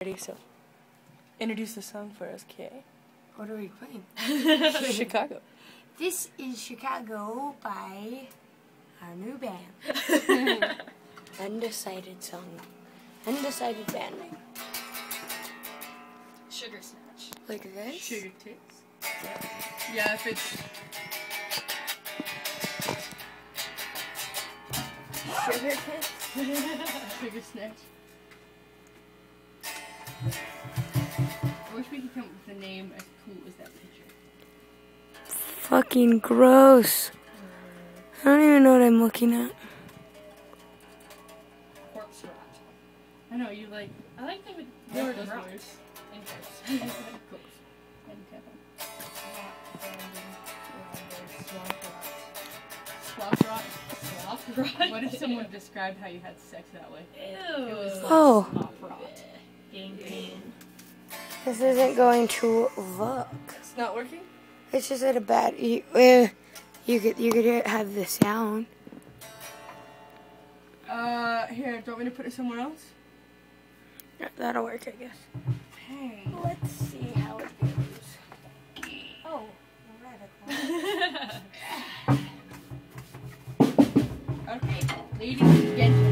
Ready, so introduce the song for us, Kay. What are we playing? Chicago. This is Chicago by our new band. Undecided song. Undecided band name. Sugar Snatch. Like this? Sugar tits. Yeah, if it's Sugar tits? Sugar Snatch. I wish we could come up with a name as cool as that picture. Fucking gross. I don't even know what I'm looking at. Corpse Rot. I know, you like... I like them with They're those rock. words. And corpse. Close. And Kevin. Sloth rot. Sloth Rot. What if someone described how you had sex that way? Ew. It was like Oh. sloth rot. Gangrene. This isn't going to work. It's not working? It's just at a bad... You could have the sound. Here, do you want me to put it somewhere else? That'll work, I guess. Hey. Let's see how it goes. Oh, radical. Okay, ladies and gentlemen.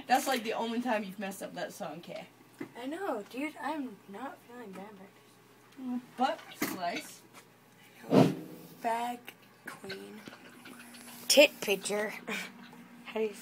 That's like the only time you've messed up that song, Kay. I know, dude. I'm not feeling bad right Butt slice. Bag queen. Tit pitcher. How do you